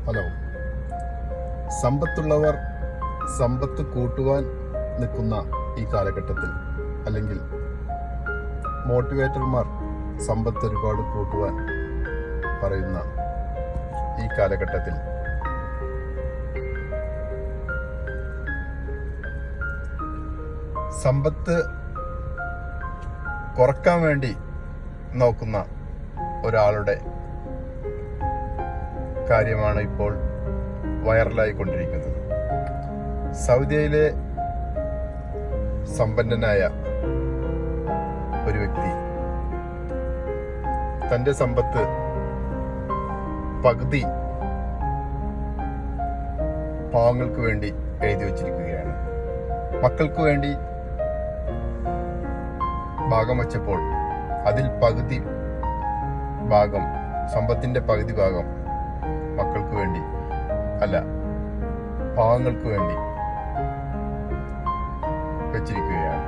Hello. സമ്പത്തുള്ളവർ സമ്പത്ത് കൂട്ടുവാൻ നിൽക്കുന്ന ഈ കാലഘട്ടത്തിൽ, അല്ലെങ്കിൽ മോട്ടിവേറ്റർമാർ സമ്പത്ത് ഒരുപാട് കൂട്ടുവാൻ പറയുന്ന ഈ കാലഘട്ടത്തിൽ സമ്പത്ത് കുറക്കാൻ വേണ്ടി നോക്കുന്ന ഒരാളുടെ കാര്യമാണ് ഇപ്പോൾ വൈറലായിക്കൊണ്ടിരിക്കുന്നത്. സൗദിയിലെ സമ്പന്നനായ ഒരു വ്യക്തി തന്റെ സമ്പത്ത് പകുതി പാവങ്ങൾക്ക് വേണ്ടി എഴുതി വച്ചിരിക്കുകയാണ്. മക്കൾക്ക് വേണ്ടി ഭാഗം വച്ചപ്പോൾ അതിൽ പകുതി ഭാഗം, സമ്പത്തിന്റെ പകുതി ഭാഗം മക്കൾക്ക് വേണ്ടി അല്ല, പാവങ്ങൾക്ക് വേണ്ടി വെച്ചിരിക്കുകയാണ്.